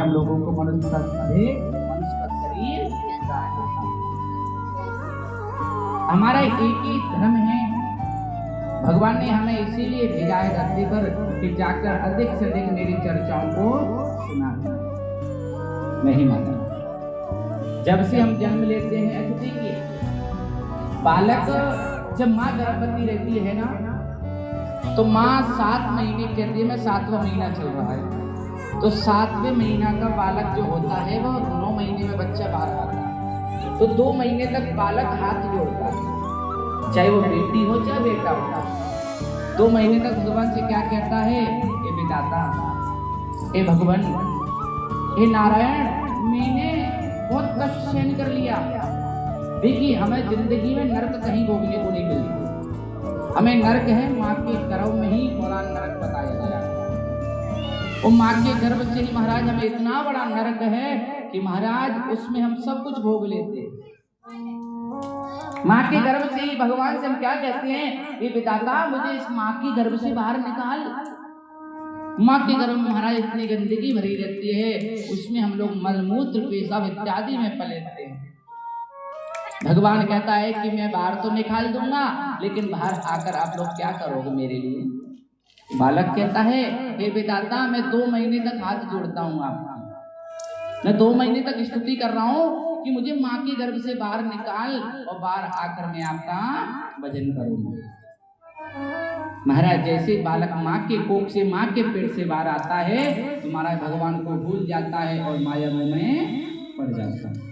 हम लोगों को मनुष्य का शरीर हमारा एक ही धर्म है। भगवान ने हमें इसीलिए भेजा है धरती पर कि जाकर अधिक से अधिक मेरी चर्चाओं को सुना। नहीं माना। जब से हम जन्म लेते हैं, अच्छा देखिए, बालक जब माँ गर्भवती रहती है ना, तो माँ 7 महीने कहती है, मैं 7वां महीना चल रहा है, तो 7वें महीना का बालक जो होता है वो 9 महीने में बच्चा बाहर आता है, तो 2 महीने तक बालक हाथ जोड़ता है, चाहे वो बेटी हो चाहे बेटा हो। 2 महीने तक भगवान से क्या कहता है, हे विधाता, हे भगवान, हे नारायण, मैंने बहुत कष्ट सहन कर लिया। देखिए, हमें जिंदगी में नरक कहीं भोगने को नहीं मिलती। हमें नरक है माँ के गर्भ में ही बड़ा नरक बताया गया। वो माँ के गर्भ से ही महाराज हमें इतना बड़ा नरक है कि महाराज उसमें हम सब कुछ भोग लेते हैं। माँ के गर्भ से ही भगवान से हम क्या कहते हैं, ये विधाता मुझे इस माँ की गर्भ से बाहर निकाल। माँ के गर्भ में महाराज इतनी गंदगी भरी रहती है, उसमें हम लोग मलमूत्र पेशाब इत्यादि में पलेटते हैं। भगवान कहता है कि मैं बाहर तो निकाल दूंगा, लेकिन बाहर आकर आप लोग क्या करोगे मेरे लिए। बालक कहता है, हे विधाता, मैं 2 महीने तक हाथ जोड़ता हूँ आपका, मैं 2 महीने तक स्तुति कर रहा हूँ कि मुझे माँ के गर्भ से बाहर निकाल और बाहर आकर मैं आपका भजन करूंगा। महाराज जैसे बालक माँ के कोख से, माँ के पेट से बाहर आता है, तो महाराज भगवान को भूल जाता है और माया में पड़ जाता है।